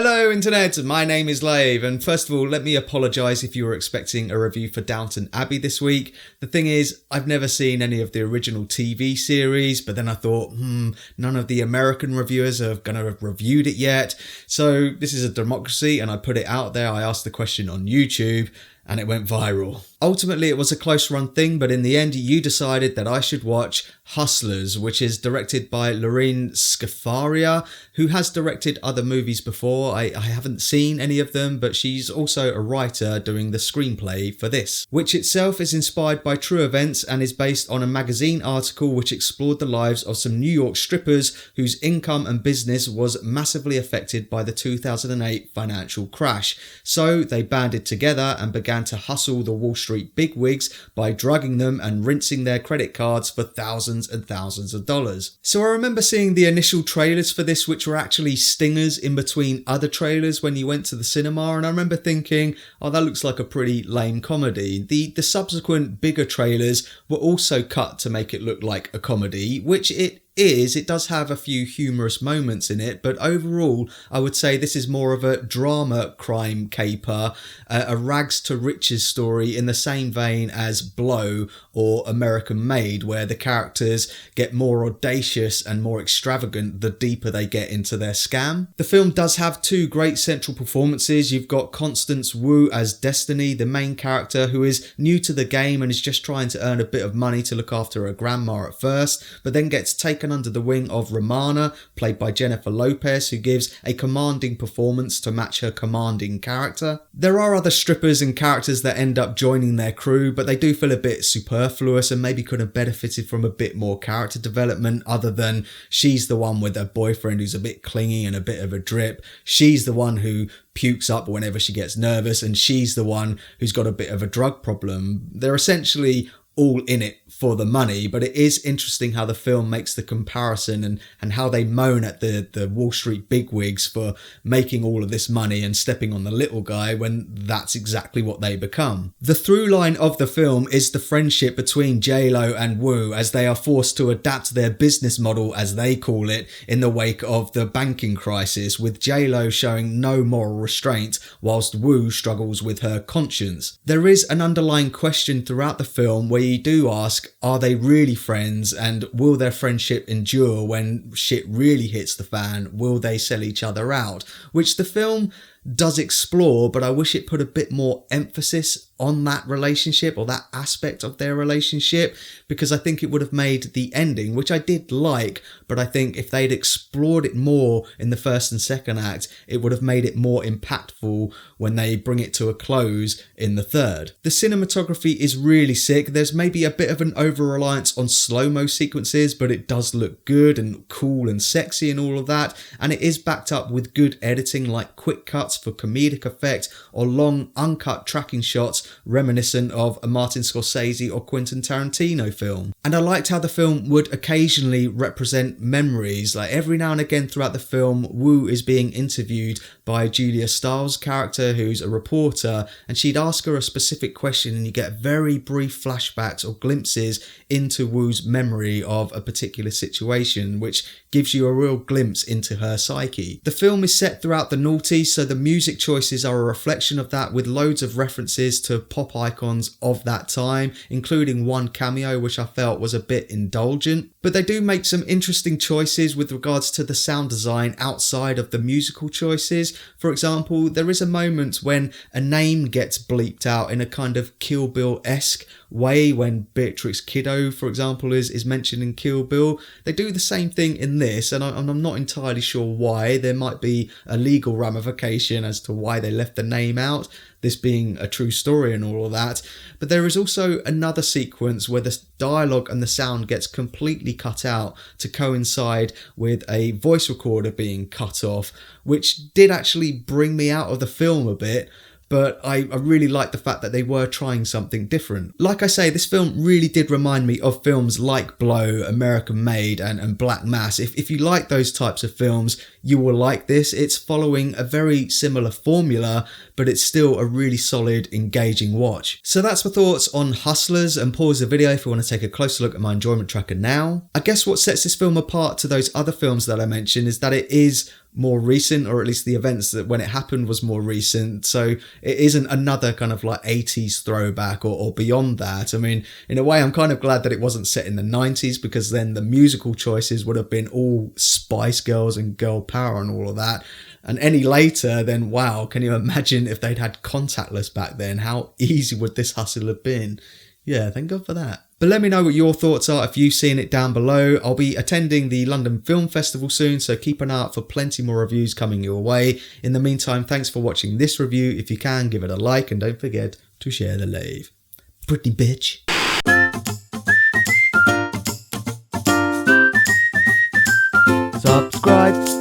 Hello internet, my name is Lave, and first of all let me apologise if you were expecting a review for Downton Abbey this week. The thing is, I've never seen any of the original TV series, but then I thought, none of the American reviewers are going to have reviewed it yet. So this is a democracy and I put it out there. I asked the question on YouTube and it went viral. Ultimately, it was a close run thing, but in the end, you decided that I should watch Hustlers, which is directed by Lorene Scafaria, who has directed other movies before. I haven't seen any of them, but she's also a writer doing the screenplay for this, which itself is inspired by true events and is based on a magazine article which explored the lives of some New York strippers whose income and business was massively affected by the 2008 financial crash. So they banded together and began to hustle the Wall Street bigwigs by drugging them and rinsing their credit cards for thousands and thousands of dollars. So I remember seeing the initial trailers for this, which were actually stingers in between other trailers when you went to the cinema, and I remember thinking, oh, that looks like a pretty lame comedy. The subsequent bigger trailers were also cut to make it look like a comedy, which it does have a few humorous moments in it, but overall I would say this is more of a drama crime caper, a rags to riches story in the same vein as Blow or American Made, where the characters get more audacious and more extravagant the deeper they get into their scam. The film does have two great central performances. You've got Constance Wu as Destiny, the main character, who is new to the game and is just trying to earn a bit of money to look after her grandma at first, but then gets taken under the wing of Romana, played by Jennifer Lopez, who gives a commanding performance to match her commanding character. There are other strippers and characters that end up joining their crew, but they do feel a bit superfluous and maybe could have benefited from a bit more character development, other than she's the one with her boyfriend who's a bit clingy and a bit of a drip. She's the one who pukes up whenever she gets nervous, and she's the one who's got a bit of a drug problem. They're essentially all in it for the money, but it is interesting how the film makes the comparison and how they moan at the Wall Street bigwigs for making all of this money and stepping on the little guy when that's exactly what they become. The through line of the film is the friendship between J-Lo and Wu as they are forced to adapt their business model, as they call it, in the wake of the banking crisis, with J-Lo showing no moral restraint whilst Wu struggles with her conscience. There is an underlying question throughout the film where you do ask, are they really friends, and will their friendship endure when shit really hits the fan? Will they sell each other out? Which the film does explore, but I wish it put a bit more emphasis on that relationship or that aspect of their relationship, because I think it would have made the ending, which I did like, but I think if they'd explored it more in the first and second act, it would have made it more impactful when they bring it to a close in the third. The cinematography is really sick. There's maybe a bit of an over-reliance on slow-mo sequences, but it does look good and cool and sexy and all of that, and it is backed up with good editing, like quick cuts for comedic effect or long uncut tracking shots reminiscent of a Martin Scorsese or Quentin Tarantino film. And I liked how the film would occasionally represent memories. Like every now and again throughout the film, Wu is being interviewed by Julia Stiles' character, who's a reporter, and she'd ask her a specific question and you get very brief flashbacks or glimpses into Wu's memory of a particular situation, which gives you a real glimpse into her psyche. The film is set throughout the noughties, so the music choices are a reflection of that, with loads of references to pop icons of that time, including one cameo which I felt was a bit indulgent. But they do make some interesting choices with regards to the sound design outside of the musical choices. For example, there is a moment when a name gets bleeped out in a kind of Kill Bill-esque way when Beatrix Kiddo, for example, is mentioned in Kill Bill. They do the same thing in this, and I'm not entirely sure why. There might be a legal ramification as to why they left the name out, this being a true story and all of that. But there is also another sequence where the dialogue and the sound gets completely cut out to coincide with a voice recorder being cut off, which did actually bring me out of the film a bit. But I really like the fact that they were trying something different. Like I say, this film really did remind me of films like Blow, American Made and Black Mass. If you like those types of films, you will like this. It's following a very similar formula, but it's still a really solid, engaging watch. So that's my thoughts on Hustlers, and pause the video if you want to take a closer look at my enjoyment tracker now. I guess what sets this film apart to those other films that I mentioned is that it is more recent, or at least the events that when it happened was more recent. So it isn't another kind of like 80s throwback or beyond that. I mean, in a way, I'm kind of glad that it wasn't set in the 90s, because then the musical choices would have been all Spice Girls and girl power and all of that. And any later, then wow, can you imagine if they'd had contactless back then? How easy would this hustle have been? Yeah, thank God for that. But let me know what your thoughts are if you've seen it down below. I'll be attending the London Film Festival soon, so keep an eye out for plenty more reviews coming your way. In the meantime, thanks for watching this review. If you can, give it a like and don't forget to share the lave. Pretty bitch. Subscribe.